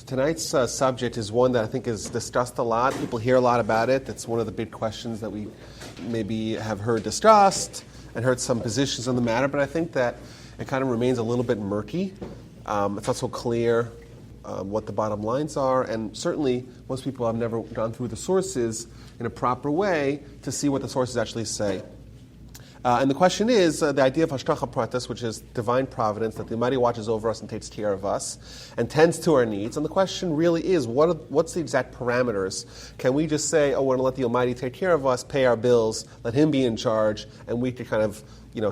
Tonight's subject is one that I think is discussed a lot. People hear a lot about it. It's one of the big questions that we maybe have heard discussed and heard some positions on the matter, but I think that it kind of remains a little bit murky. It's not so clear what the bottom lines are, and certainly most people have never gone through the sources in a proper way to see what the sources actually say. And the question is the idea of hashgacha pratis, which is divine providence, that the Almighty watches over us and takes care of us and tends to our needs. And the question really is, what's the exact parameters? Can we just say, oh, we're going to let the Almighty take care of us, pay our bills, let Him be in charge, and we can kind of,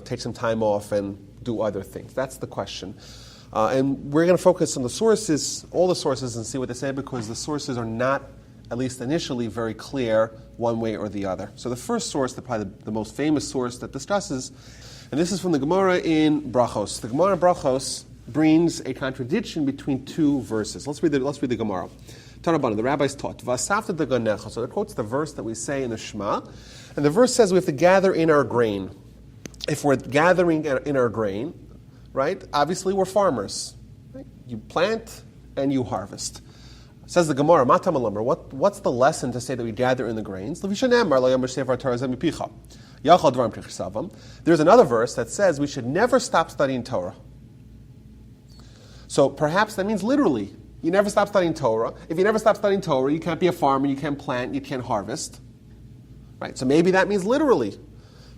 take some time off and do other things? That's the question. And we're going to focus on the sources, all the sources, and see what they say, because the sources are not, at least initially, very clear one way or the other. So the first source, probably the most famous source that discusses, and this is from the Gemara in Brachos. The Gemara in Brachos brings a contradiction between two verses. Let's read the Gemara. Tanabana, the rabbis taught, Vasafta de Ganecha. So it quotes the verse that we say in the Shema, and the verse says we have to gather in our grain. If we're gathering in our grain, right, obviously we're farmers. Right? You plant and you harvest. Says the Gemara, what's the lesson to say that we gather in the grains? There's another verse that says we should never stop studying Torah. So perhaps that means literally, you never stop studying Torah. If you never stop studying Torah, you can't be a farmer, you can't plant, you can't harvest. Right? So maybe that means literally.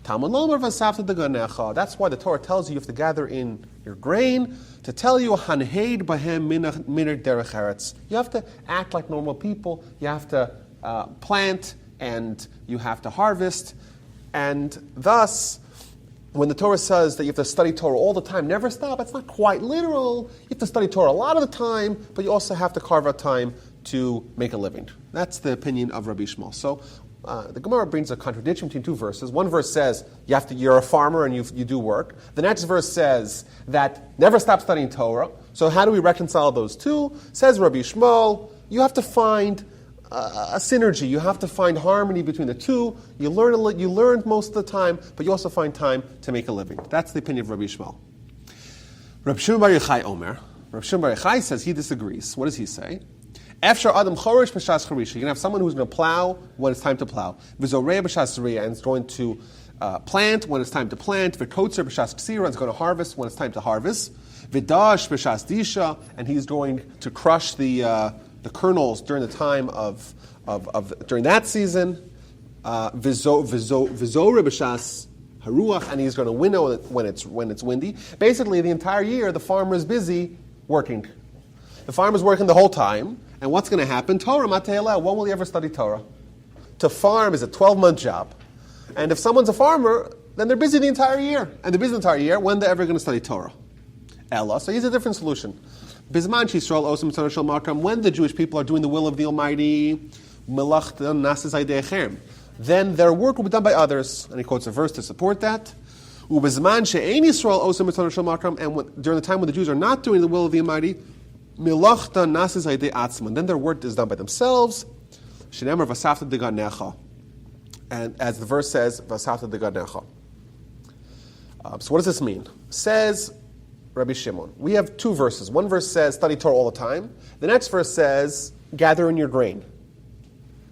That's why the Torah tells you have to gather in your grain, to tell you, you have to act like normal people, you have to plant, and you have to harvest. And thus, when the Torah says that you have to study Torah all the time, never stop, it's not quite literal. You have to study Torah a lot of the time, but you also have to carve out time to make a living. That's the opinion of Rabbi Shmuel. So, the Gemara brings a contradiction between two verses. One verse says you're a farmer and you do work. The next verse says that never stop studying Torah. So how do we reconcile those two? Says Rabbi Shmuel, you have to find a synergy. You have to find harmony between the two. You learn most of the time, but you also find time to make a living. That's the opinion of Rabbi Shmuel. Rabbi Shimon Bar Yochai Omer. Rabbi Shimon Bar Yochai says he disagrees. What does he say? You can have someone who's going to plow when it's time to plow. And is going to plant when it's time to plant. And is going to harvest when it's time to harvest. And he's going to crush the kernels during the time of during that season. And he's going to winnow when it's windy. Basically, the entire year the farmer is busy working. The farmer's working the whole time. And what's going to happen? Torah mateilah. When will you ever study Torah? To farm is a 12-month job. And if someone's a farmer, then they're busy the entire year. And they're busy the entire year. When they're ever going to study Torah? Ella. So here's a different solution. Bizman Yisrael osam tzara shel makam. When the Jewish people are doing the will of the Almighty, then their work will be done by others. And he quotes a verse to support that. Ubizman she'ein Yisrael osam tzara shel makam. And during the time when the Jews are not doing the will of the Almighty, Milachta nasis haydei atzman. Then their work is done by themselves. Shenemar vasafta de ganecha, and as the verse says, vasafta de ganecha. So what does this mean? Says Rabbi Shimon. We have two verses. One verse says study Torah all the time. The next verse says gather in your grain.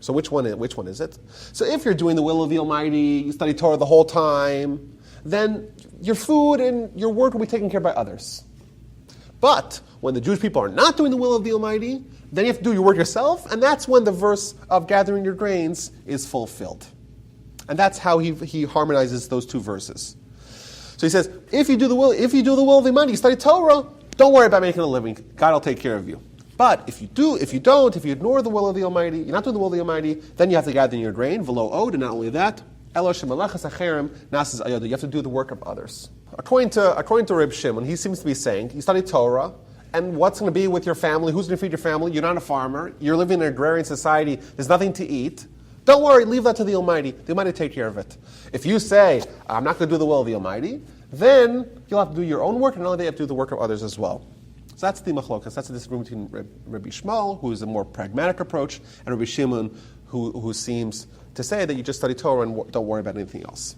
So which one is it? So if you're doing the will of the Almighty, you study Torah the whole time, then your food and your work will be taken care of by others. But when the Jewish people are not doing the will of the Almighty, then you have to do your work yourself, and that's when the verse of gathering your grains is fulfilled. And that's how he harmonizes those two verses. So he says, if you do the will of the Almighty, you study Torah, don't worry about making a living. God will take care of you. But if you ignore the will of the Almighty, you're not doing the will of the Almighty, then you have to gather in your grain, v'lo od, and not only that, you have to do the work of others. According to Reb Shimon, he seems to be saying, you study Torah, and what's going to be with your family? Who's going to feed your family? You're not a farmer. You're living in an agrarian society. There's nothing to eat. Don't worry, leave that to the Almighty. The Almighty will take care of it. If you say, I'm not going to do the will of the Almighty, then you'll have to do your own work, and not only that, you have to do the work of others as well. So that's the machlokas. That's the disagreement between Rabbi Shmuel, who is a more pragmatic approach, and Rabbi Shimon, who seems to say that you just study Torah and don't worry about anything else.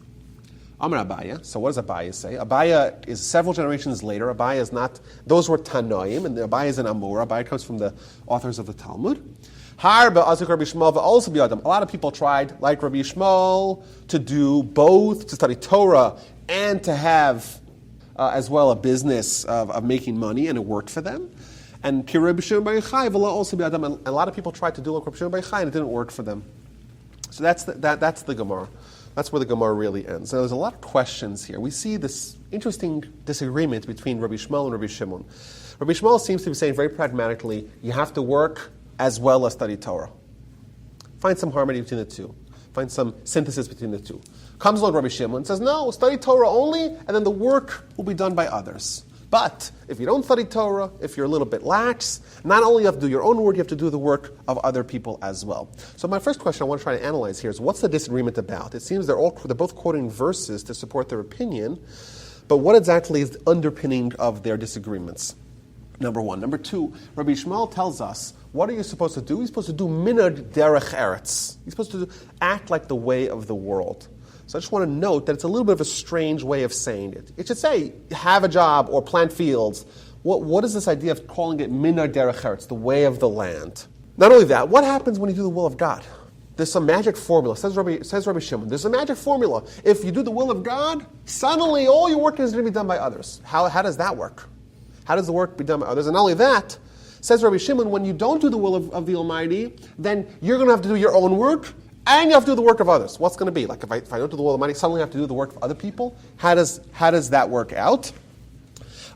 Amar Abaya. So what does Abaya say? Abaya is several generations later. Abaya is not, those were Tanoim, and Abaya is an Amor. Abaya comes from the authors of the Talmud. Harba Azik Rabbi Shmuel also be Adam. A lot of people tried, like Rabbi Shmuel, to do both, to study Torah and to have as well a business of making money, and it worked for them. And Rabbi Shimon Bar Yochai also be Adam. And a lot of people tried to do like Rabbi Shimon Bar Yochai, and it didn't work for them. So that's the Gemara. That's where the Gemara really ends. So there's a lot of questions here. We see this interesting disagreement between Rabbi Shmuel and Rabbi Shimon. Rabbi Shmuel seems to be saying very pragmatically, you have to work as well as study Torah. Find some harmony between the two. Find some synthesis between the two. Comes along Rabbi Shimon and says, no, study Torah only, and then the work will be done by others. But if you don't study Torah, if you're a little bit lax, not only you have to do your own work, you have to do the work of other people as well. So my first question I want to try to analyze here is, what's the disagreement about? It seems they're both quoting verses to support their opinion, but what exactly is the underpinning of their disagreements? Number one. Number two, Rabbi Shmuel tells us, what are you supposed to do? He's supposed to do minad derech eretz. He's supposed to act like the way of the world. So I just want to note that it's a little bit of a strange way of saying it. It should say, have a job or plant fields. What is this idea of calling it minad derech eretz, the way of the land? Not only that, what happens when you do the will of God? There's some magic formula, says Rabbi Shimon. There's a magic formula. If you do the will of God, suddenly all your work is going to be done by others. How does that work? How does the work be done by others? And not only that, says Rabbi Shimon, when you don't do the will of the Almighty, then you're going to have to do your own work, and you have to do the work of others. What's going to be? Like if I don't do the will of the Almighty, suddenly I have to do the work of other people? How does that work out?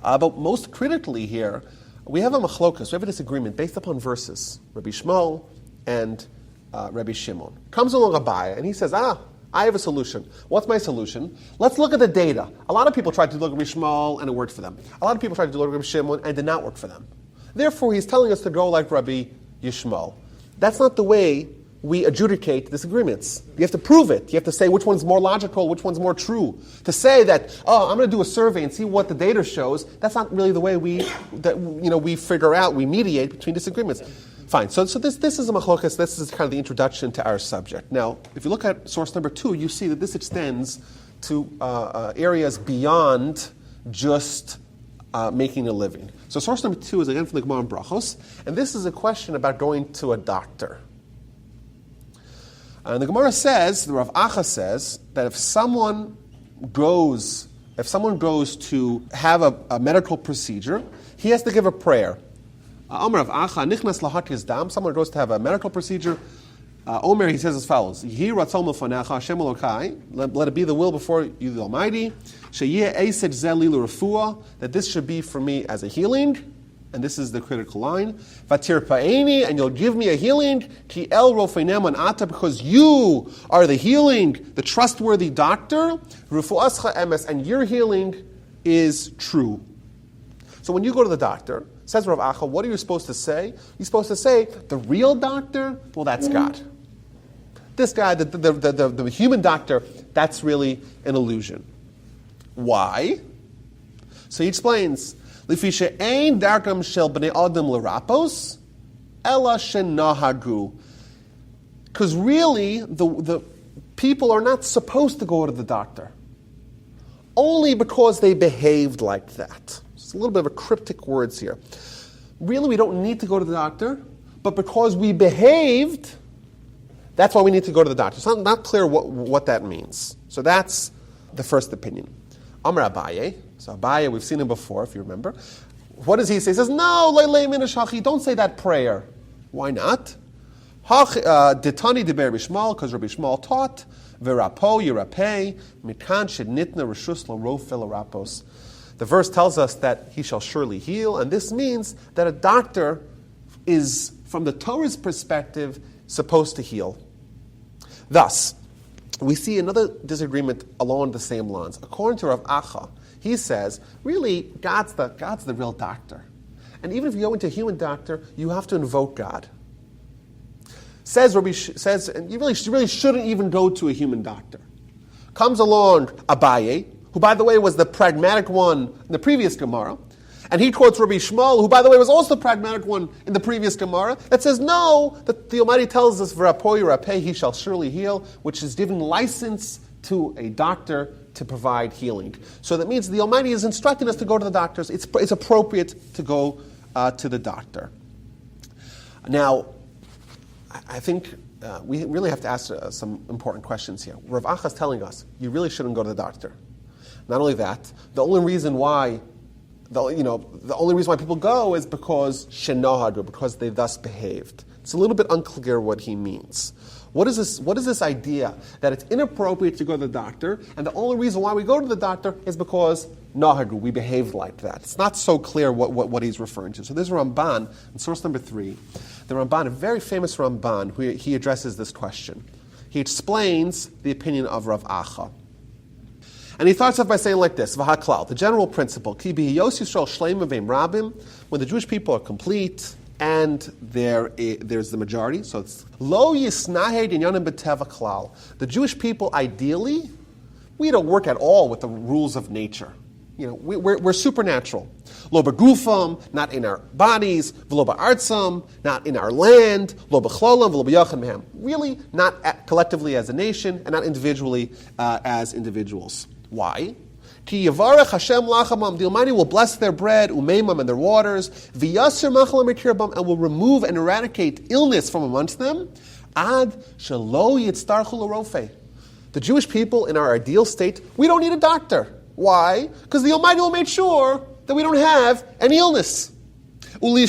But most critically here, we have a machlokas, we have a disagreement based upon verses. Rabbi Shmuel and Rabbi Shimon. Comes along Abaya, and he says, I have a solution. What's my solution? Let's look at the data. A lot of people tried to do like Rabbi Shmuel, and it worked for them. A lot of people tried to do like Rabbi Shimon, and it did not work for them. Therefore, he's telling us to go like Rabbi Yishmael. That's not the way we adjudicate disagreements. You have to prove it. You have to say which one's more logical, which one's more true. To say that, I'm going to do a survey and see what the data shows, that's not really the way we figure out, we mediate between disagreements. Fine. So this is a machlokas. This is kind of the introduction to our subject. Now, if you look at source number 2, you see that this extends to areas beyond just making a living. So source number 2 is again from the Gemara in Brachos, and this is a question about going to a doctor. And the Gemara says, the Rav Acha says, that if someone goes to have a medical procedure, he has to give a prayer. Omer Rav Acha, nichnas lahakis dam, someone goes to have a medical procedure, Omer, he says as follows, Yehi ratzon lefanecha Hashem Elokai, let it be the will before you, the Almighty, sheyeh esed zeh li l'refuah, that this should be for me as a healing, and this is the critical line, Vatir pa'eni, and you'll give me a healing, ki el rofeinem an ata, because you are the healing, the trustworthy doctor, refuascha emes, and your healing is true. So when you go to the doctor, says Rav Acha, what are you supposed to say? You're supposed to say, the real doctor, well, that's God. This guy, the human doctor, that's really an illusion. Why? So he explains, Lifi she'ein darkam shel bnei adam l'rapos, ela shenahagu. Because really, the people are not supposed to go to the doctor. Only because they behaved like that. It's a little bit of a cryptic words here. Really, we don't need to go to the doctor, but because we behaved, that's why we need to go to the doctor. It's not clear what that means. So that's the first opinion. Amar Abaye. So Abaye, we've seen him before, if you remember. What does he say? He says, no, don't say that prayer. Why not? Ditani de Rabbi Shmuel, because Rabbi Shmuel taught, V'rapo yirapeh, mikan shednitna reshus l'rofe l'rapos. The verse tells us that he shall surely heal, and this means that a doctor is, from the Torah's perspective, supposed to heal. Thus, we see another disagreement along the same lines. According to Rav Acha, he says, really, God's the real doctor. And even if you go into a human doctor, you have to invoke God. And you really shouldn't even go to a human doctor. Comes along Abaye, who, by the way, was the pragmatic one in the previous Gemara, and he quotes Rabbi Shmuel, who, by the way, was also the pragmatic one in the previous Gemara, that says, no, that the Almighty tells us, V'rapo yirapeh, he shall surely heal, which is giving license to a doctor to provide healing. So that means the Almighty is instructing us to go to the doctors. It's appropriate to go to the doctor. Now, I think we really have to ask some important questions here. Rav Acha is telling us, you really shouldn't go to the doctor. Not only that, the only reason why people go is because shenahadu, because they thus behaved. It's a little bit unclear what he means. What is this idea that it's inappropriate to go to the doctor, and the only reason why we go to the doctor is because nahadu, we behaved like that? It's not so clear what he's referring to. So there's Ramban, in source number 3. The Ramban, a very famous Ramban, who he addresses this question. He explains the opinion of Rav Acha. And he starts off by saying like this, V'haklal, the general principle, Ki b'hiyos Yisrael shleim v'eim rabim, when the Jewish people are complete, and there's the majority, so it's lo yisnahed inyanim b'teva klal. The Jewish people, ideally, we don't work at all with the rules of nature. We're supernatural. Lo b'gufam, not in our bodies, v'lo ba'artzam, not in our land, lo b'chlolam, v'lo b'yachim mehem. Really, not collectively as a nation, and not individually as individuals. Why? Ki yavarech Hashem lachamam, the Almighty will bless their bread, umeimam, and their waters, v'yasser machalam mikirbam, and will remove and eradicate illness from amongst them, ad shelo yitztarchu l'rofeh. The Jewish people, in our ideal state, we don't need a doctor. Why? Because the Almighty will make sure that we don't have any illness. And we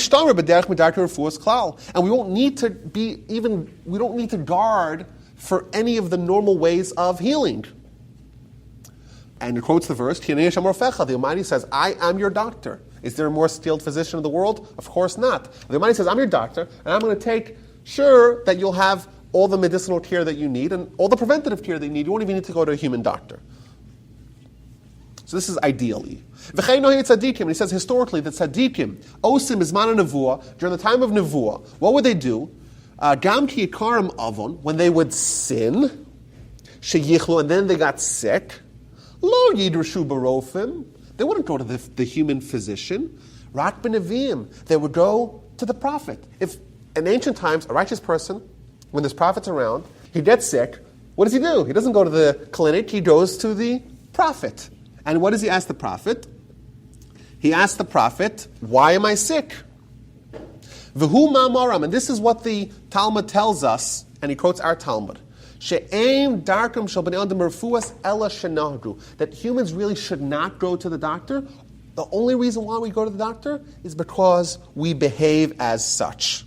won't need to guard for any of the normal ways of healing. And it quotes the verse, the Almighty says, I am your doctor. Is there a more skilled physician in the world? Of course not. The Almighty says, I'm your doctor, and I'm going to take sure that you'll have all the medicinal care that you need and all the preventative care that you need. You won't even need to go to a human doctor. So this is ideally. And he says historically that tzaddikim, osim izman nevuah, during the time of nevuah, what would they do? Gam ki yikarim avon, when they would sin, sheyichlu, and then they got sick, lo yidrshu barofim, they wouldn't go to the human physician. Rak b'neviim, they would go to the prophet. If in ancient times, a righteous person, when there's prophets around, he gets sick, what does he do? He doesn't go to the clinic, he goes to the prophet. And what does he ask the prophet? He asks the prophet, why am I sick? V'hu ma'amaram, and this is what the Talmud tells us, and he quotes our Talmud. She'ein darkam shel bnei adam refuas ela shenahdu, that humans really should not go to the doctor. The only reason why we go to the doctor is because we behave as such.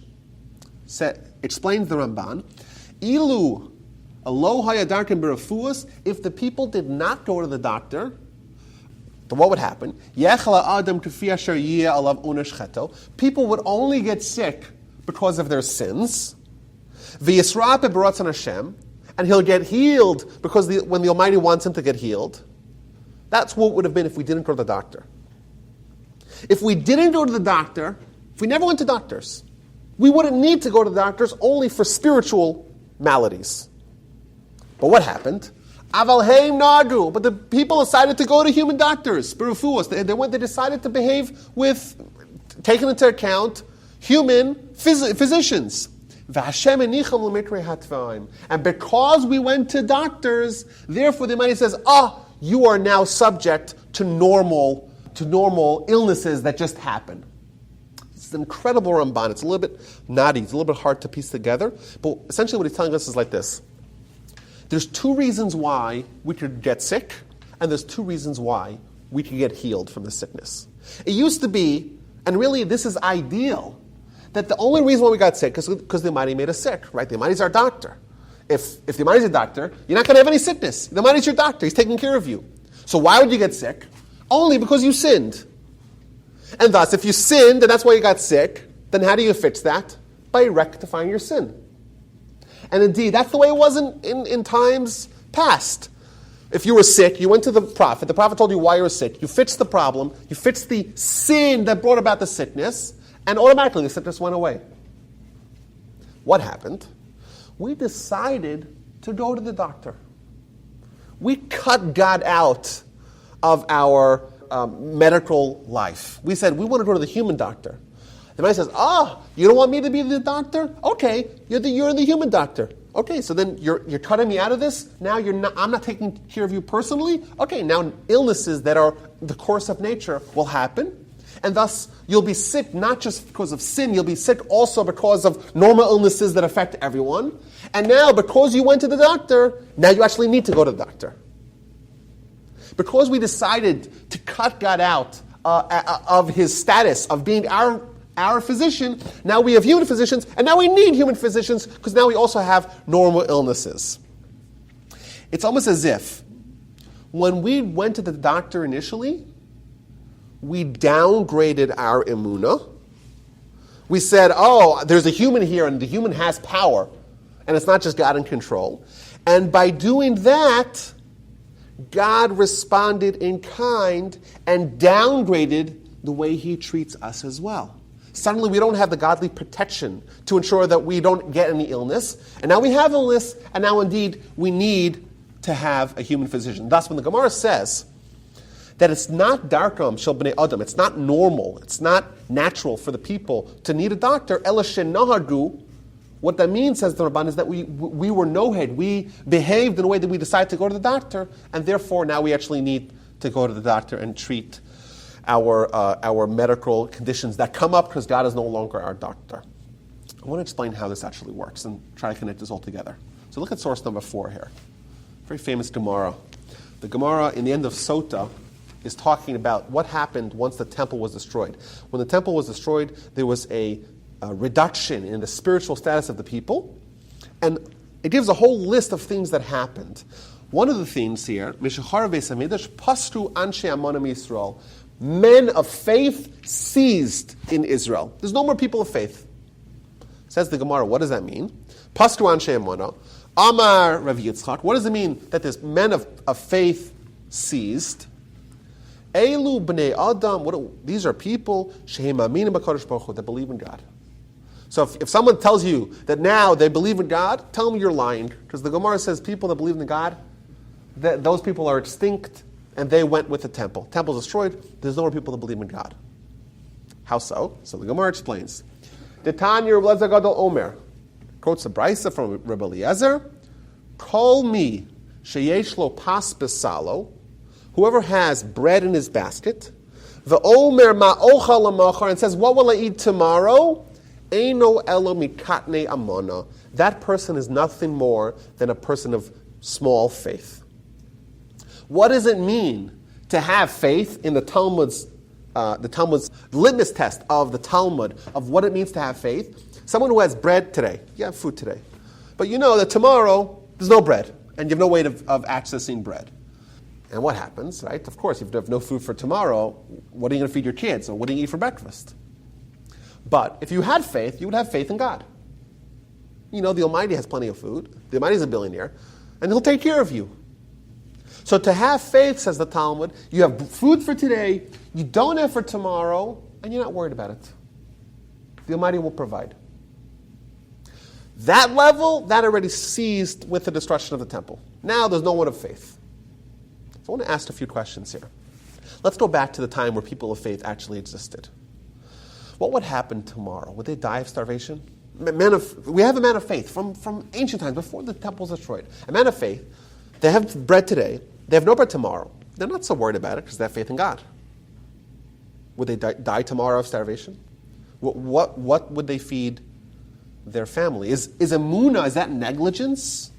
Explains the Ramban, Ilu alo haya darkam berefuas, if the people did not go to the doctor, then what would happen? People would only get sick because of their sins. And he'll get healed because when the Almighty wants him to get healed. That's what would have been if we didn't go to the doctor. If we didn't go to the doctor, if we never went to doctors, we wouldn't need to go to the doctors only for spiritual maladies. But what happened? Aval heim nagu, but the people decided to go to human doctors, they decided to behave with, taking into account, human physicians. And because we went to doctors, therefore the Almighty says, you are now subject to normal illnesses that just happen. It's an incredible Ramban. It's a little bit knotty, it's a little bit hard to piece together, but essentially what he's telling us is like this. There's two reasons why we could get sick, and there's two reasons why we could get healed from the sickness. It used to be, and really this is ideal, that the only reason why we got sick is because the Almighty made us sick, right? The Almighty's our doctor. If the Almighty's a doctor, you're not going to have any sickness. The Almighty's your doctor. He's taking care of you. So why would you get sick? Only because you sinned. And thus, if you sinned and that's why you got sick, then how do you fix that? By rectifying your sin. And indeed, that's the way it was in times past. If you were sick, you went to the prophet told you why you were sick, you fixed the problem, you fixed the sin that brought about the sickness, and automatically the sickness went away. What happened? We decided to go to the doctor. We cut God out of our medical life. We said, we want to go to the human doctor. The man says, you don't want me to be the doctor? Okay, you're the human doctor. Okay, so then you're cutting me out of this. Now I'm not taking care of you personally. Okay, now illnesses that are the course of nature will happen. And thus, you'll be sick not just because of sin, you'll be sick also because of normal illnesses that affect everyone. And now, because you went to the doctor, now you actually need to go to the doctor. Because we decided to cut God out of his status of being our physician, now we have human physicians, and now we need human physicians because now we also have normal illnesses. It's almost as if when we went to the doctor initially, we downgraded our emunah. We said, oh, there's a human here, and the human has power, and it's not just God in control. And by doing that, God responded in kind and downgraded the way he treats us as well. Suddenly we don't have the godly protection to ensure that we don't get any illness. And now we have illness, and now indeed we need to have a human physician. Thus, when the Gemara says that it's not darkam shel bnei adam, it's not normal, it's not natural for the people to need a doctor, ela shenahagu, what that means, says the Rabban, is that we were nohed, we behaved in a way that we decided to go to the doctor, and therefore now we actually need to go to the doctor and treat our medical conditions that come up because God is no longer our doctor. I want to explain how this actually works and try to connect this all together. So look at source number 4 here. Very famous Gemara. The Gemara in the end of Sota is talking about what happened once the temple was destroyed. When the temple was destroyed, there was a reduction in the spiritual status of the people, and it gives a whole list of things that happened. One of the things here, Mishachar Beis Hamikdash Pastru Anshe Amonim Yisrael, men of faith ceased in Israel. There's no more people of faith. Says the Gemara, what does that mean? Pastru Anshe Amonim, Amar Rav Yitzchak, what does it mean that there's men of faith ceased? Elu bnei Adam, these are people shehem aminim b'Kadosh Baruch Hu, that believe in God. So if someone tells you that now they believe in God, tell them you're lying. Because the Gemara says people that believe in God, those people are extinct, and they went with the temple. Temple's destroyed, there's no more people that believe in God. How so? So the Gemara explains. The Tanya Reb Eliezer Gadol Omer quotes a brisa from Reb Eliezer, Kol mi sheyesh lo pas besalo, whoever has bread in his basket, the Omer ma'ochal lamachar, and says, what will I eat tomorrow? Eino elo mikatne amona. That person is nothing more than a person of small faith. What does it mean to have faith in the Talmud's litmus test of the Talmud of what it means to have faith? Someone who has bread today, you have food today, but you know that tomorrow there's no bread, and you have no way of accessing bread. And what happens, right? Of course, if you have no food for tomorrow, what are you going to feed your kids, or what do you eat for breakfast? But if you had faith, you would have faith in God. You know, the Almighty has plenty of food. The Almighty is a billionaire, and He'll take care of you. So to have faith, says the Talmud, you have food for today, you don't have for tomorrow, and you're not worried about it. The Almighty will provide. That level, that already ceased with the destruction of the temple. Now there's no one of faith. So I want to ask a few questions here. Let's go back to the time where people of faith actually existed. What would happen tomorrow? Would they die of starvation? We have a man of faith from ancient times, before the temple was destroyed. A man of faith, they have bread today, they have no bread tomorrow. They're not so worried about it because they have faith in God. Would they die tomorrow of starvation? What would they feed their family? Is emunah, is that negligence?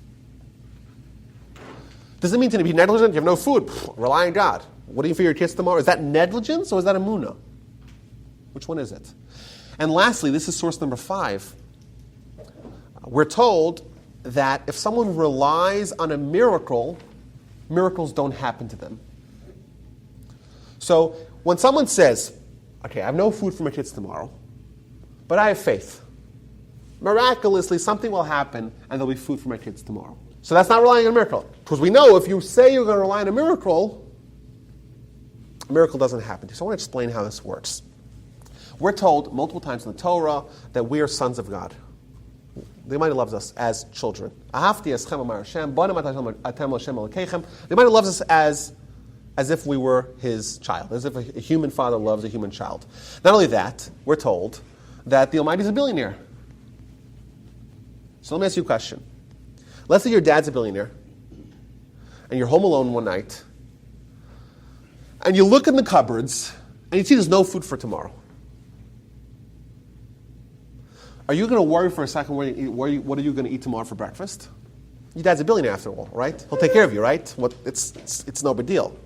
Does it mean to be negligent? You have no food, rely on God. What do you feed your kids tomorrow? Is that negligence or is that emunah? Which one is it? And lastly, this is source number 5. We're told that if someone relies on a miracle, miracles don't happen to them. So when someone says, okay, I have no food for my kids tomorrow, but I have faith, miraculously something will happen and there'll be food for my kids tomorrow. So that's not relying on a miracle. Because we know if you say you're going to rely on a miracle doesn't happen. So I want to explain how this works. We're told multiple times in the Torah that we are sons of God. The Almighty loves us as children. The Almighty loves us as if we were His child, as if a human father loves a human child. Not only that, we're told that the Almighty is a billionaire. So let me ask you a question. Let's say your dad's a billionaire, and you're home alone one night, and you look in the cupboards, and you see there's no food for tomorrow. Are you going to worry for a second what are you going to eat tomorrow for breakfast? Your dad's a billionaire after all, right? He'll take care of you, right? It's no big deal.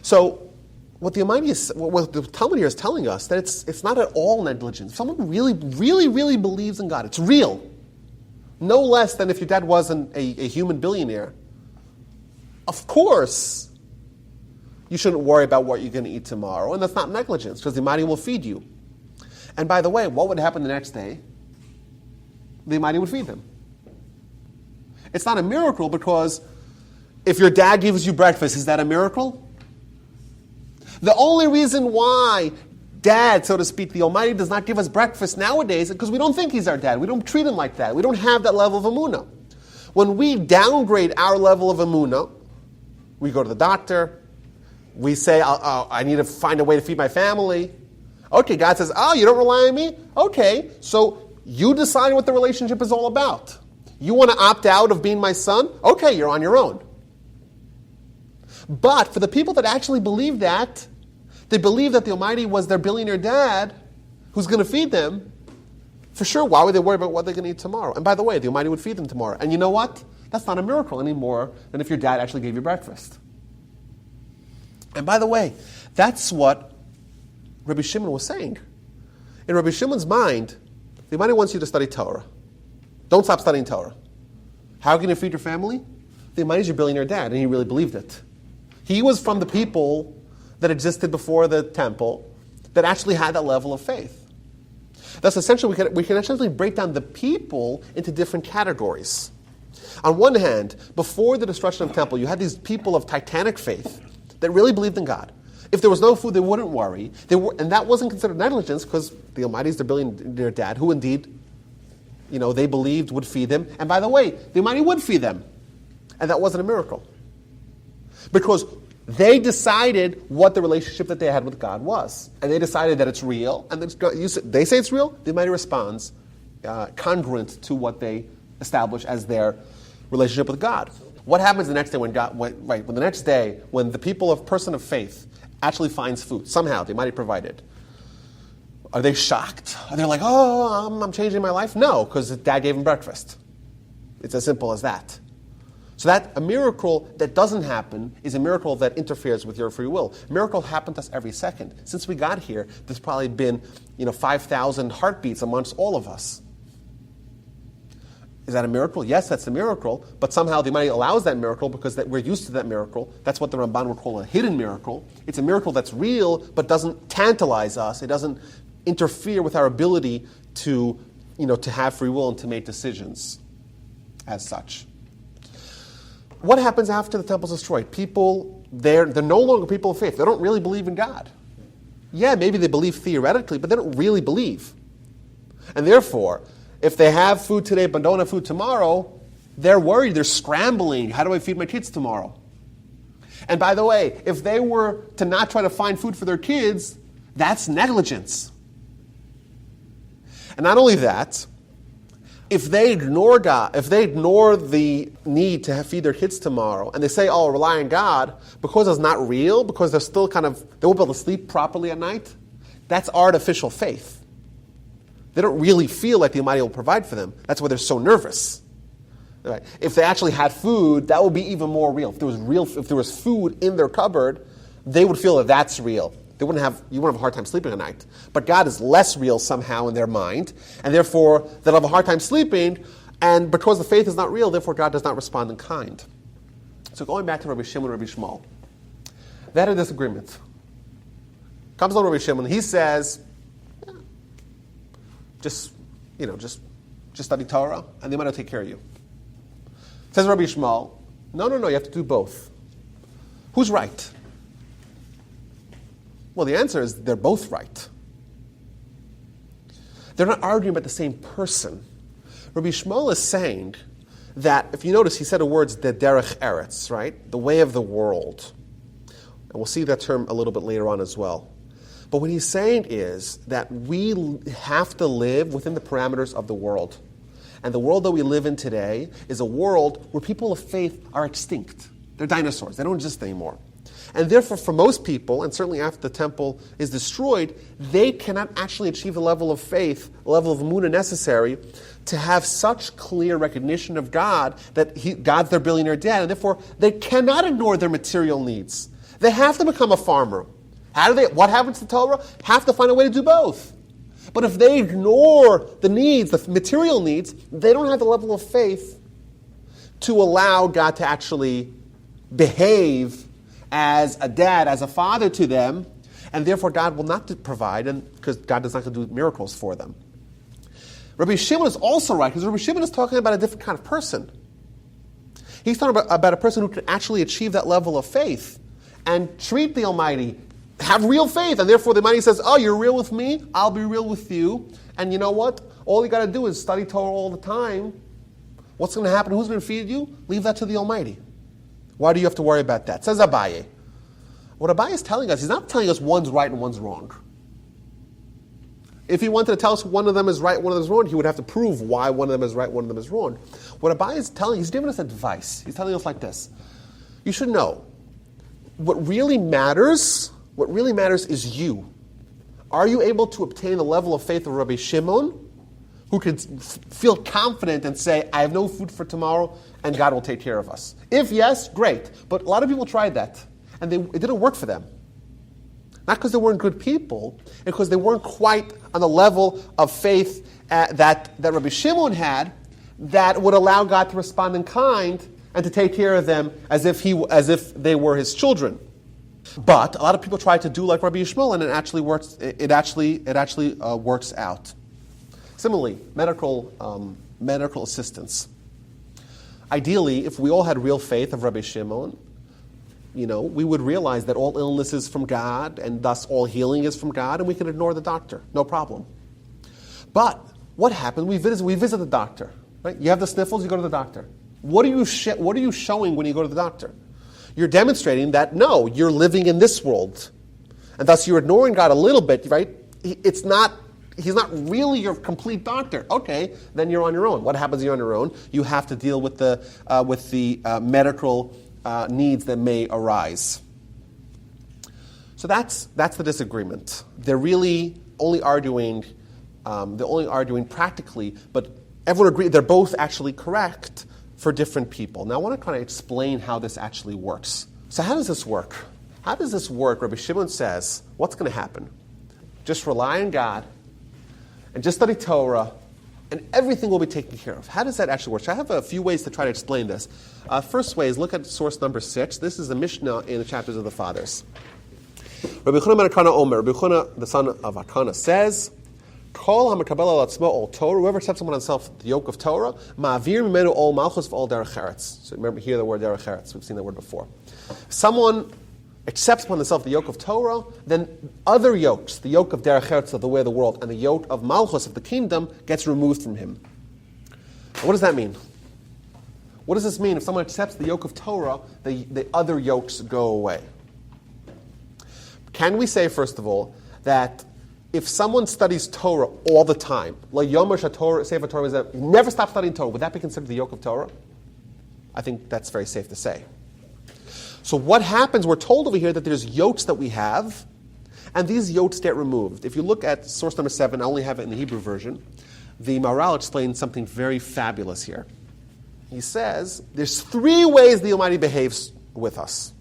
So what the Talmud here is telling us, that it's not at all negligence. If someone really, really, really believes in God, it's real. No less than if your dad wasn't a human billionaire. Of course, you shouldn't worry about what you're going to eat tomorrow, and that's not negligence, because the Almighty will feed you. And by the way, what would happen the next day? The Almighty would feed them. It's not a miracle, because if your dad gives you breakfast, is that a miracle? The only reason why Dad, so to speak, the Almighty does not give us breakfast nowadays is because we don't think He's our dad. We don't treat Him like that. We don't have that level of emunah. When we downgrade our level of emunah, we go to the doctor, we say, I need to find a way to feed my family. Okay, God says, you don't rely on me? Okay, so you decide what the relationship is all about. You want to opt out of being my son? Okay, you're on your own. But for the people that actually believe that, they believe that the Almighty was their billionaire dad who's going to feed them, for sure, why would they worry about what they're going to eat tomorrow? And by the way, the Almighty would feed them tomorrow. And you know what? That's not a miracle anymore than if your dad actually gave you breakfast. And by the way, that's what Rabbi Shimon was saying. In Rabbi Shimon's mind, the Almighty wants you to study Torah. Don't stop studying Torah. How can you feed your family? The Almighty is your billionaire dad, and he really believed it. He was from the people that existed before the temple that actually had that level of faith. That's essentially, we can essentially break down the people into different categories. On one hand, before the destruction of the temple, you had these people of titanic faith that really believed in God. If there was no food, they wouldn't worry. And that wasn't considered negligence because the Almighty is their billionaire dad, who indeed, they believed would feed them. And by the way, the Almighty would feed them. And that wasn't a miracle. Because they decided what the relationship that they had with God was. And they decided that it's real. And they say it's real, the Almighty responds congruent to what they establish as their relationship with God. What happens the next day when the people of person of faith actually finds food? Somehow, the Almighty provided. Are they shocked? Are they like, I'm changing my life? No, because Dad gave him breakfast. It's as simple as that. So that a miracle that doesn't happen is a miracle that interferes with your free will. A miracle happens to us every second. Since we got here, there's probably been 5,000 heartbeats amongst all of us. Is that a miracle? Yes, that's a miracle. But somehow the Almighty allows that miracle because we're used to that miracle. That's what the Ramban would call a hidden miracle. It's a miracle that's real but doesn't tantalize us. It doesn't interfere with our ability to have free will and to make decisions as such. What happens after the temple is destroyed? People, they're no longer people of faith. They don't really believe in God. Yeah, maybe they believe theoretically, but they don't really believe. And therefore, if they have food today but don't have food tomorrow, they're worried, they're scrambling. How do I feed my kids tomorrow? And by the way, if they were to not try to find food for their kids, that's negligence. And not only that, if they ignore God, if they ignore the need to feed their kids tomorrow, and they say, rely on God, because it's not real, because they're still they won't be able to sleep properly at night, that's artificial faith. They don't really feel like the Almighty will provide for them. That's why they're so nervous. Right? If they actually had food, that would be even more real. If there was food in their cupboard, they would feel that that's real. You wouldn't have a hard time sleeping at night. But God is less real somehow in their mind, and therefore they'll have a hard time sleeping, and because the faith is not real, therefore God does not respond in kind. So going back to Rabbi Shimon and Rabbi Shmuel, they had a disagreement. Comes along Rabbi Shimon, he says, just study Torah, and they might take care of you. Says Rabbi Shmuel, no, you have to do both. Who's right? Well, the answer is they're both right. They're not arguing about the same person. Rabbi Shmuel is saying that, if you notice, he said the words, the derech eretz, right? The way of the world. And we'll see that term a little bit later on as well. But what he's saying is that we have to live within the parameters of the world. And the world that we live in today is a world where people of faith are extinct. They're dinosaurs. They don't exist anymore. And therefore, for most people, and certainly after the temple is destroyed, they cannot actually achieve the level of faith, the level of emunah necessary to have such clear recognition of God that God's their billionaire dad, and therefore they cannot ignore their material needs. They have to become a farmer. What happens to Torah? Have to find a way to do both. But if they ignore the needs, the material needs, they don't have the level of faith to allow God to actually behave as a dad, as a father to them, and therefore God will not provide, because God does not do miracles for them. Rabbi Shimon is also right, because Rabbi Shimon is talking about a different kind of person. He's talking about a person who can actually achieve that level of faith and treat the Almighty, have real faith, and therefore the Almighty says, oh, you're real with me, I'll be real with you, and you know what? All you got to do is study Torah all the time. What's going to happen? Who's going to feed you? Leave that to the Almighty. Why do you have to worry about that? Says Abaye. What Abaye is telling us, he's not telling us one's right and one's wrong. If he wanted to tell us one of them is right, one of them is wrong, he would have to prove why one of them is right, one of them is wrong. What Abaye is telling, he's giving us advice. He's telling us like this. You should know, what really matters is you. Are you able to obtain the level of faith of Rabbi Shimon, who can feel confident and say, I have no food for tomorrow, and God will take care of us? If yes, great. But a lot of people tried that, and it didn't work for them. Not because they weren't good people, because they weren't quite on the level of faith that Rabbi Shimon had that would allow God to respond in kind and to take care of them as if they were his children. But a lot of people try to do like Rabbi Yishmael, and it actually works. It actually works out. Similarly, medical assistance. Ideally, if we all had real faith of Rabbi Shimon, we would realize that all illness is from God, and thus all healing is from God, and we can ignore the doctor, no problem. But what happens? We visit the doctor, right? You have the sniffles, you go to the doctor. What are you showing when you go to the doctor? You're demonstrating that no, you're living in this world, and thus you're ignoring God a little bit, right? He's not really your complete doctor. Okay, then you're on your own. What happens when you're on your own? You have to deal with the medical needs that may arise. So that's the disagreement. They're really only arguing practically, but everyone agrees they're both actually correct for different people. Now I want to kind of explain how this actually works. So how does this work? How does this work? Rabbi Shimon says, what's going to happen? Just rely on God and just study Torah, and everything will be taken care of. How does that actually work? So I have a few ways to try to explain this. First way is look at source number 6. This is the Mishnah in the chapters of the Fathers. Rabbi Chana ben Akana Omer, Rabbi Chana, the son of Akana, says, Kol hamakabel al atzmo ol Torah, whoever accepts upon himself the yoke of Torah, ma'avir mimenu ol malchus v'ol derech eretz. So remember here the word derech eretz. We've seen that word before. Someone accepts upon himself the yoke of Torah, then other yokes, the yoke of derech eretz of the way of the world, and the yoke of malchus of the kingdom gets removed from him. And what does that mean? What does this mean? If someone accepts the yoke of Torah, the other yokes go away. Can we say, first of all, that if someone studies Torah all the time, never stop studying Torah, would that be considered the yoke of Torah? I think that's very safe to say. So what happens, we're told over here that there's yokes that we have, and these yokes get removed. If you look at source number 7, I only have it in the Hebrew version, the Maharal explains something very fabulous here. He says, there's 3 ways the Almighty behaves with us.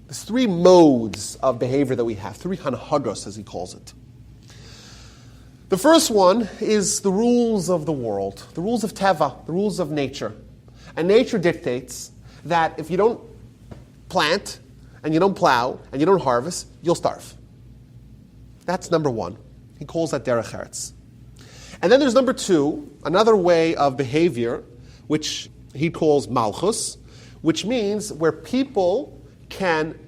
There's 3 modes of behavior that we have, 3 hanhagos, as he calls it. The first one is the rules of the world, the rules of teva, the rules of nature. And nature dictates that if you don't plant, and you don't plow, and you don't harvest, you'll starve. That's number 1. He calls that derech eretz. And then there's number 2, another way of behavior, which he calls malchus, which means where people can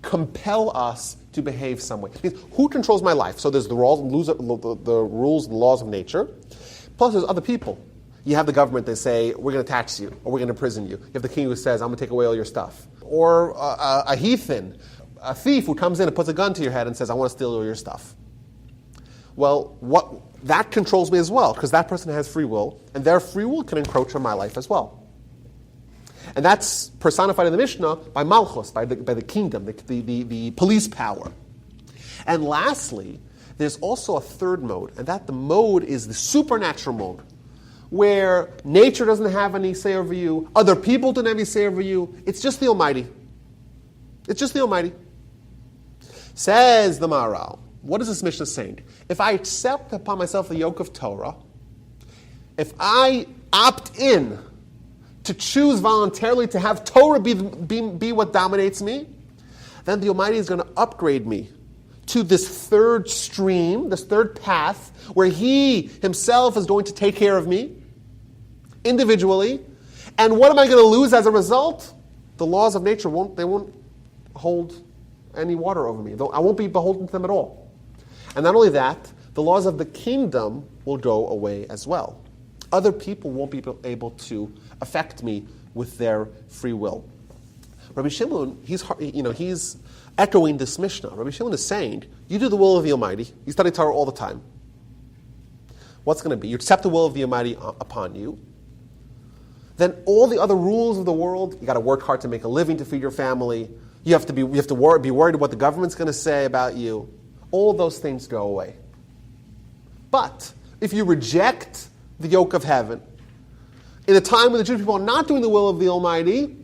compel us to behave some way. It means, who controls my life? So there's the rules and laws of nature, plus there's other people. You have the government that say, we're going to tax you, or we're going to imprison you. You have the king who says, I'm going to take away all your stuff. Or a heathen, a thief who comes in and puts a gun to your head and says, I want to steal all your stuff. Well, that controls me as well, because that person has free will, and their free will can encroach on my life as well. And that's personified in the Mishnah by Malchus, by the kingdom, the police power. And lastly, there's also a third mode, and that the mode is the supernatural mode, where nature doesn't have any say over you, other people don't have any say over you, it's just the Almighty. It's just the Almighty. Says the Maharal, what is this Mishnah saying? If I accept upon myself the yoke of Torah, if I opt in to choose voluntarily to have Torah be what dominates me, then the Almighty is going to upgrade me to this third stream, this third path, where He Himself is going to take care of me individually. And what am I going to lose as a result? The laws of nature won't hold any water over me. I won't be beholden to them at all. And not only that, the laws of the kingdom will go away as well. Other people won't be able to affect me with their free will. Rabbi Shimon, he's echoing this Mishnah. Rabbi Shimon is saying, you do the will of the Almighty. You study Torah all the time. What's going to be? You accept the will of the Almighty upon you. Then all the other rules of the world, you got to work hard to make a living to feed your family. You have to be worried what the government's going to say about you. All those things go away. But if you reject the yoke of heaven, in a time when the Jewish people are not doing the will of the Almighty,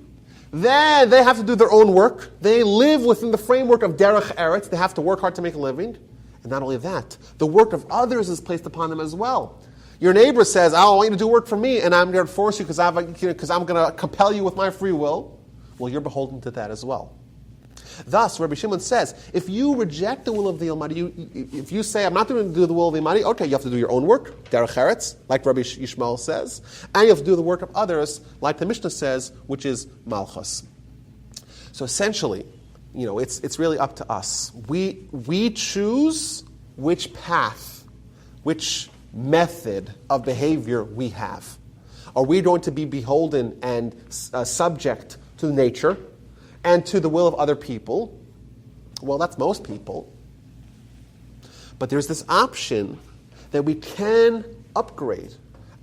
then they have to do their own work. They live within the framework of derech eretz. They have to work hard to make a living. And not only that, the work of others is placed upon them as well. Your neighbor says, I want you to do work for me, and I'm going to force you because I'm going to compel you with my free will. Well, you're beholden to that as well. Thus, Rabbi Shimon says, if you reject the will of the Almighty, if you say, I'm not going to do the will of the Almighty, okay, you have to do your own work, derech eretz, like Rabbi Yishmael says, and you have to do the work of others, like the Mishnah says, which is malchus. So essentially, it's really up to us. We choose which path, which method of behavior we have. Are we going to be beholden and subject to nature and to the will of other people? Well, that's most people. But there's this option that we can upgrade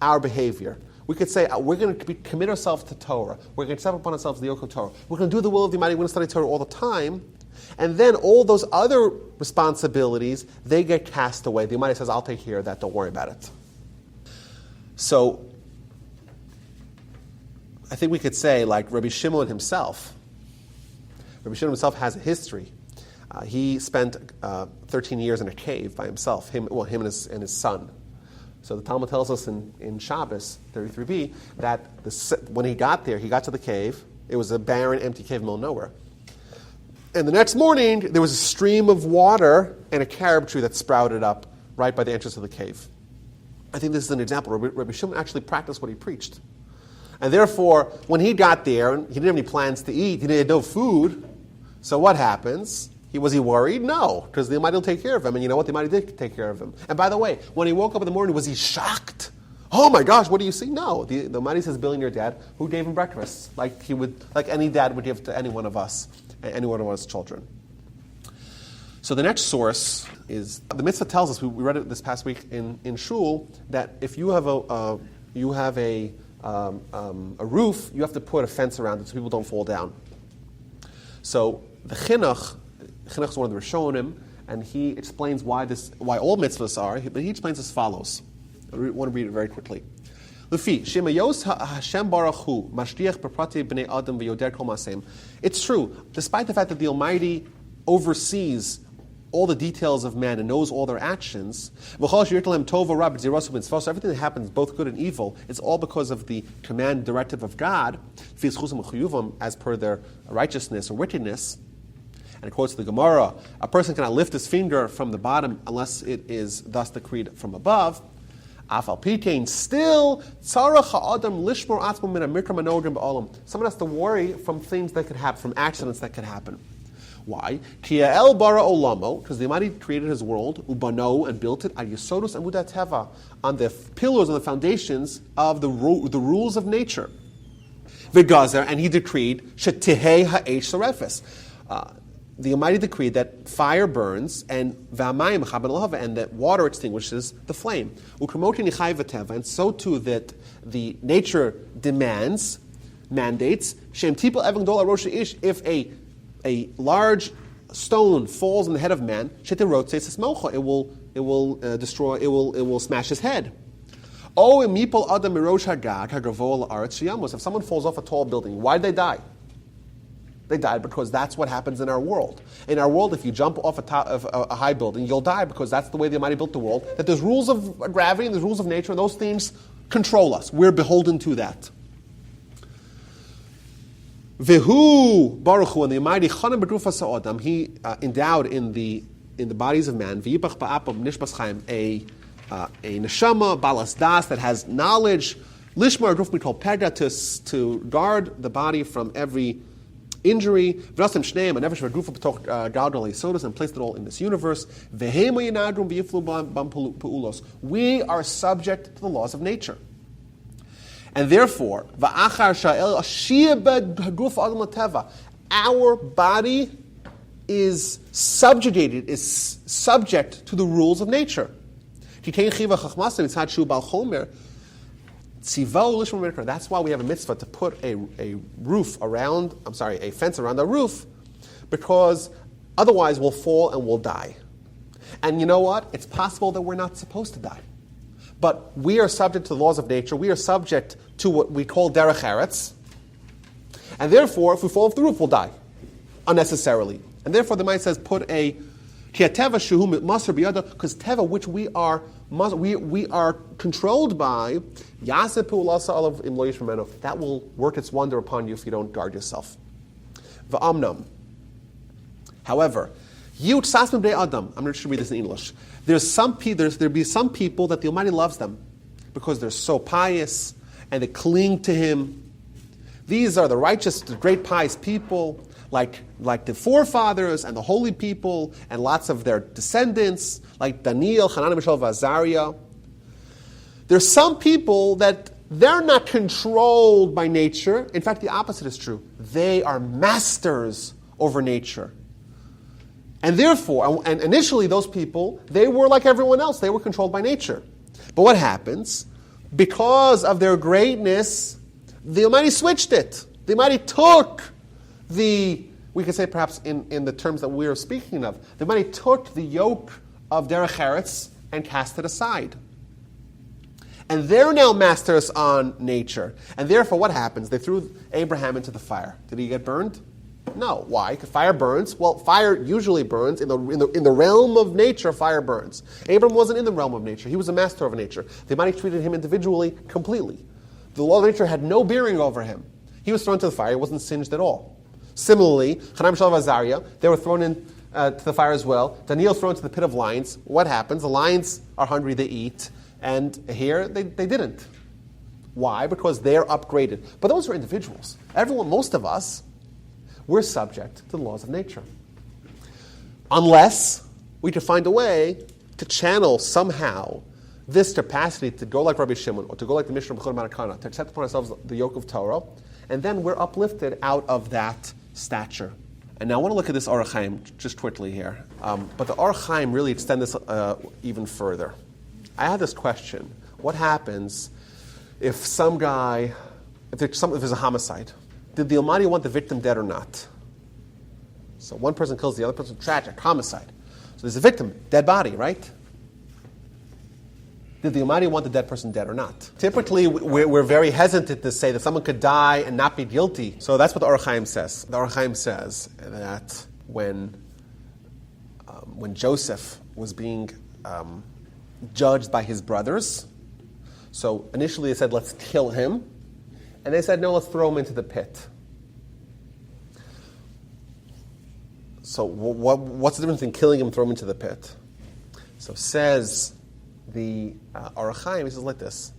our behavior. We could say, we're going to commit ourselves to Torah. We're going to accept upon ourselves the yoke of Torah. We're going to do the will of the Almighty. We're going to study Torah all the time. And then all those other responsibilities, they get cast away. The Almighty says, I'll take care of that. Don't worry about it. So, I think we could say, like Rabbi Shimon himself. Rabbi Shimon himself has a history. He spent 13 years in a cave by himself, him and his son. So the Talmud tells us in Shabbos 33b that when he got there, he got to the cave. It was a barren, empty cave in the middle of nowhere. And the next morning, there was a stream of water and a carob tree that sprouted up right by the entrance of the cave. I think this is an example. Rabbi Shimon actually practiced what he preached. And therefore, when he got there, he didn't have any plans to eat. He had no food. So what happens? Was he worried? No, because the Almighty will take care of him. And you know what? The Almighty did take care of him. And by the way, when he woke up in the morning, was he shocked? Oh my gosh, what do you see? No. The Almighty says, billionaire dad, who gave him breakfast, like any dad would give to any one of us, any one of us children. So the next source is, the mitzvah tells us, we read it this past week in Shul, that if you have a roof, you have to put a fence around it so people don't fall down. So the chinuch is one of the Rishonim, and he explains why all mitzvahs are, but he explains as follows. I want to read it very quickly. Lufi, Shemayos Hashem Baruch Hu, Mashliach B'Prati B'nei Adam V'Yoder Kol Masem. It's true, despite the fact that the Almighty oversees all the details of man and knows all their actions, everything that happens, both good and evil, is all because of the command directive of God, as per their righteousness or wickedness. And it quotes the Gemara, a person cannot lift his finger from the bottom unless it is thus decreed from above. Still, someone has to worry from things that could happen, from accidents that could happen. Why? Because the Almighty created His world, ubano, and built it on the pillars and the foundations of the rules of nature. And He decreed shetihei ha'esh sarefes. the Almighty decreed that fire burns and that water extinguishes the flame. And so too that the nature mandates, if a large stone falls on the head of man, it will destroy, it will smash his head. If someone falls off a tall building, why did they die? They died because that's what happens in our world. In our world, if you jump off a high building, you'll die because that's the way the Almighty built the world. That there's rules of gravity and there's rules of nature, and those things control us. We're beholden to that. Vehu Baruch Hu, and the Almighty Chanam B'Grufa Sa'odam, He endowed in the bodies of man V'yibach Ba'apam Nishbas Chaim a neshama balas das that has knowledge. Lishmar Gruf we call Pega to guard the body from every injury. V'rasim Shneim and Nefesh V'Grufa B'toch Galgal Sodas, and placed it all in this universe. V'hema Yinadrum V'yiflu Bam Pu'ulos. We are subject to the laws of nature. And therefore, our body is subject to the rules of nature. That's why we have a mitzvah to put a fence around our roof, because otherwise we'll fall and we'll die. And you know what? It's possible that we're not supposed to die. But we are subject to the laws of nature. We are subject to what we call derech eretz. And therefore, if we fall off the roof, we'll die unnecessarily. And therefore, the Gemara says, put a teva shehu masr biyada, because teva, which we are controlled by, yaseh pu'ulasa alav im lo yish mameno, that will work its wonder upon you if you don't guard yourself. V'amnam. However, I'm not sure to read this in English. There'll be some people that the Almighty loves them because they're so pious and they cling to Him. These are the righteous, the great pious people, like the forefathers and the holy people and lots of their descendants, like Daniel, Hanan, Mishael, Azariah. There's some people that they're not controlled by nature. In fact, the opposite is true. They are masters over nature. And therefore, and initially those people, they were like everyone else. They were controlled by nature. But what happens? Because of their greatness, the Almighty switched it. The Almighty took we could say perhaps in the terms that we are speaking of, the Almighty took the yoke of derech eretz and cast it aside. And they're now masters on nature. And therefore what happens? They threw Abraham into the fire. Did he get burned? No. Why? Because fire burns. Well, fire usually burns. In the realm of nature, fire burns. Abraham wasn't in the realm of nature. He was a master of nature. The Almighty treated him individually, completely. The law of nature had no bearing over him. He was thrown into the fire. He wasn't singed at all. Similarly, Hanan, Mishael, Azariah, they were thrown in to the fire as well. Daniel thrown into the pit of lions. What happens? The lions are hungry, they eat. And here, they didn't. Why? Because they're upgraded. But those are individuals. Most of us, we're subject to the laws of nature. Unless we can find a way to channel somehow this capacity to go like Rabbi Shimon or to go like the Mishnah B'chol Marakana, to accept upon ourselves the yoke of Torah, and then we're uplifted out of that stature. And now I want to look at this Orach Chaim just quickly here. But the Orach Chaim really extends this even further. I had this question. What happens if there's a homicide? Did the Almighty want the victim dead or not? So one person kills the other person, tragic, homicide. So there's a victim, dead body, right? Did the Almighty want the dead person dead or not? Typically, we're very hesitant to say that someone could die and not be guilty. So that's what the Orach Chaim says. The Orach Chaim says that when Joseph was being judged by his brothers, so initially they said, let's kill him. And they said, no, let's throw him into the pit. So what's the difference in killing him and throwing him into the pit? So says the Orach Chaim, he says like this.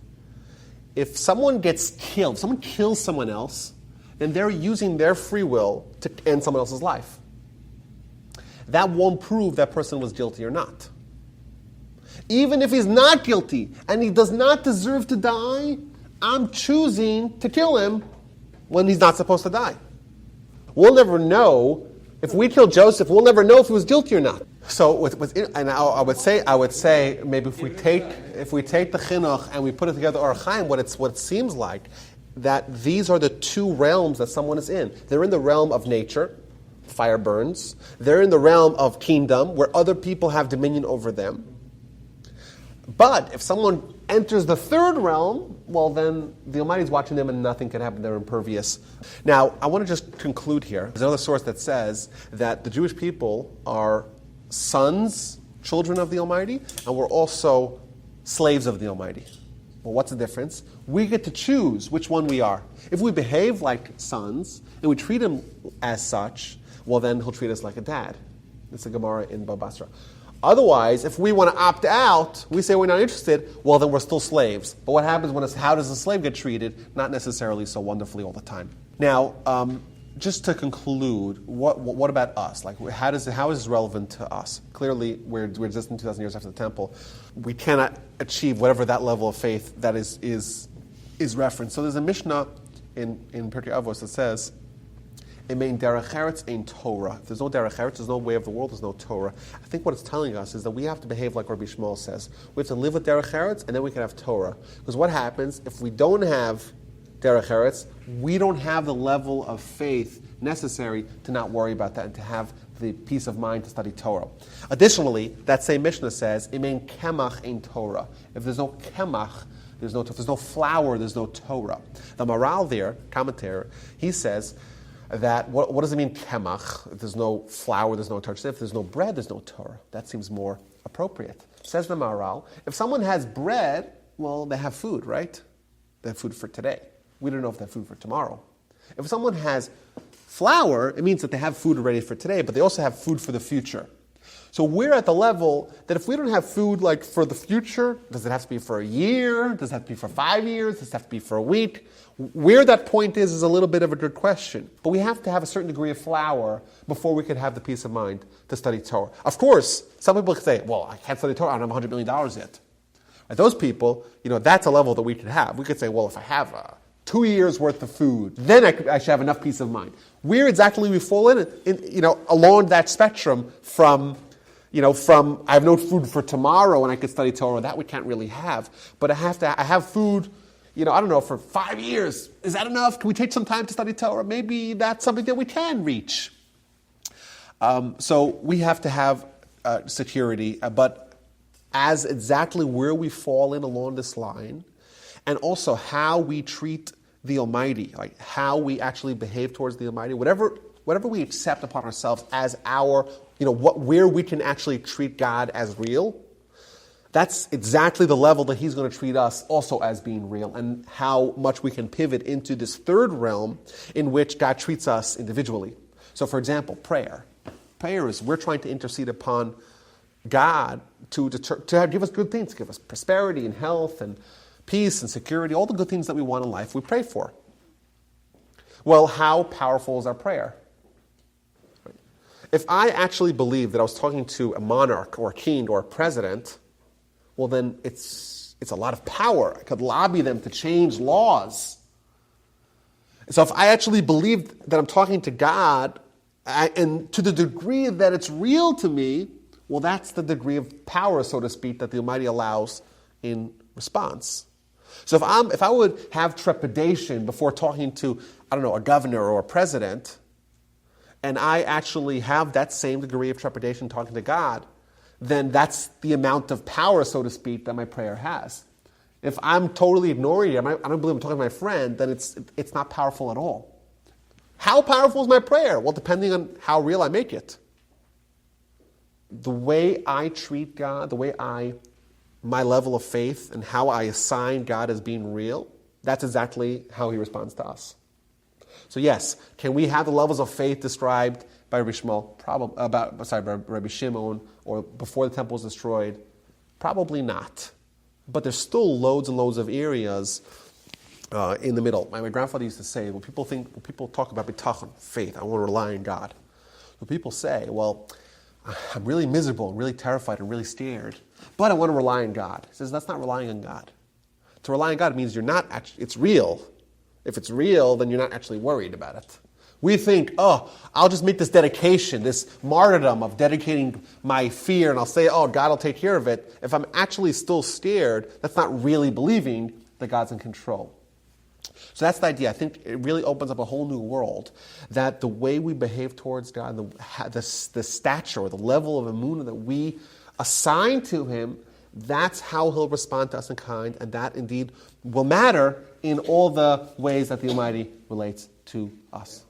If someone gets killed, if someone kills someone else, then they're using their free will to end someone else's life. That won't prove that person was guilty or not. Even if he's not guilty and he does not deserve to die, I'm choosing to kill him when he's not supposed to die. We'll never know If we kill Joseph, we'll never know if he was guilty or not. So, I would say, maybe if we take the chinuch and we put it together, or chaim, what it seems like, that these are the two realms that someone is in. They're in the realm of nature, fire burns. They're in the realm of kingdom, where other people have dominion over them. But if someone enters the third realm, well, then the Almighty is watching them and nothing can happen. They're impervious. Now, I want to just conclude here. There's another source that says that the Jewish people are sons, children of the Almighty, and we're also slaves of the Almighty. Well, what's the difference? We get to choose which one we are. If we behave like sons and we treat him as such, well, then he'll treat us like a dad. It's a Gemara in Bava Basra. Otherwise, if we want to opt out, we say we're not interested, well, then we're still slaves. But what happens how does a slave get treated? Not necessarily so wonderfully all the time. Now, just to conclude, what about us? Like, how is this relevant to us? Clearly, we're existing 2,000 years after the temple. We cannot achieve whatever that level of faith that is referenced. So there's a Mishnah in Pirkei Avos that says, Emein derech eretz ein Torah. If there's no derech eretz, there's no way of the world, there's no Torah. I think what it's telling us is that we have to behave like Rabbi Shmuel says. We have to live with derech eretz, and then we can have Torah. Because what happens if we don't have derech eretz? We don't have the level of faith necessary to not worry about that and to have the peace of mind to study Torah. Additionally, that same Mishnah says, Emein kemach ein Torah. If there's no kemach, if there's no flour, there's no Torah. The Maral there, commentator, he says that, what does it mean, kemach? If there's no flour, there's no Torah. If there's no bread, there's no Torah. That seems more appropriate. Says the Maral, if someone has bread, well, they have food, right? They have food for today. We don't know if they have food for tomorrow. If someone has flour, it means that they have food already for today, but they also have food for the future. So we're at the level that if we don't have food like for the future, does it have to be for a year? Does it have to be for 5 years? Does it have to be for a week? Where that point is a little bit of a good question. But we have to have a certain degree of flour before we could have the peace of mind to study Torah. Of course, some people could say, well, I can't study Torah, I don't have $100 million yet. And those people, that's a level that we could have. We could say, well, if I have 2 years worth of food, then I should have enough peace of mind. Where exactly we fall in along that spectrum from I have no food for tomorrow and I could study Torah, that we can't really have. But I have food, I don't know, for 5 years. Is that enough? Can we take some time to study Torah? Maybe that's something that we can reach. So we have to have security, but as exactly where we fall in along this line, and also how we treat the Almighty, like how we actually behave towards the Almighty, whatever we accept upon ourselves as our, where we can actually treat God as real, that's exactly the level that He's going to treat us also as being real, and how much we can pivot into this third realm in which God treats us individually. So, for example, prayer. Prayer is we're trying to intercede upon God to give us good things, to give us prosperity and health and peace and security, all the good things that we want in life, we pray for. Well, how powerful is our prayer? If I actually believe that I was talking to a monarch or a king or a president, well, then it's a lot of power. I could lobby them to change laws. So if I actually believe that I'm talking to God, and to the degree that it's real to me, well, that's the degree of power, so to speak, that the Almighty allows in response. So if I would have trepidation before talking to, a governor or a president, and I actually have that same degree of trepidation talking to God, then that's the amount of power, so to speak, that my prayer has. If I'm totally ignoring it, I don't believe I'm talking to my friend, then it's not powerful at all. How powerful is my prayer? Well, depending on how real I make it. The way I treat God, my level of faith and how I assign God as being real, that's exactly how He responds to us. So yes, can we have the levels of faith described by Rabbi Shmuel, by Rabbi Shimon, or before the temple was destroyed? Probably not. But there's still loads and loads of areas in the middle. My grandfather used to say, when people talk about bitachon, faith, I want to rely on God. When people say, well, I'm really miserable, and really terrified, and really scared, but I want to rely on God. He says, that's not relying on God. To rely on God means it's real. If it's real, then you're not actually worried about it. We think, oh, I'll just make this dedication, this martyrdom of dedicating my fear, and I'll say, oh, God will take care of it. If I'm actually still scared, that's not really believing that God's in control. So that's the idea. I think it really opens up a whole new world, that the way we behave towards God, the stature or the level of emunah that we assign to Him, that's how He'll respond to us in kind, and that indeed will matter in all the ways that the Almighty relates to us.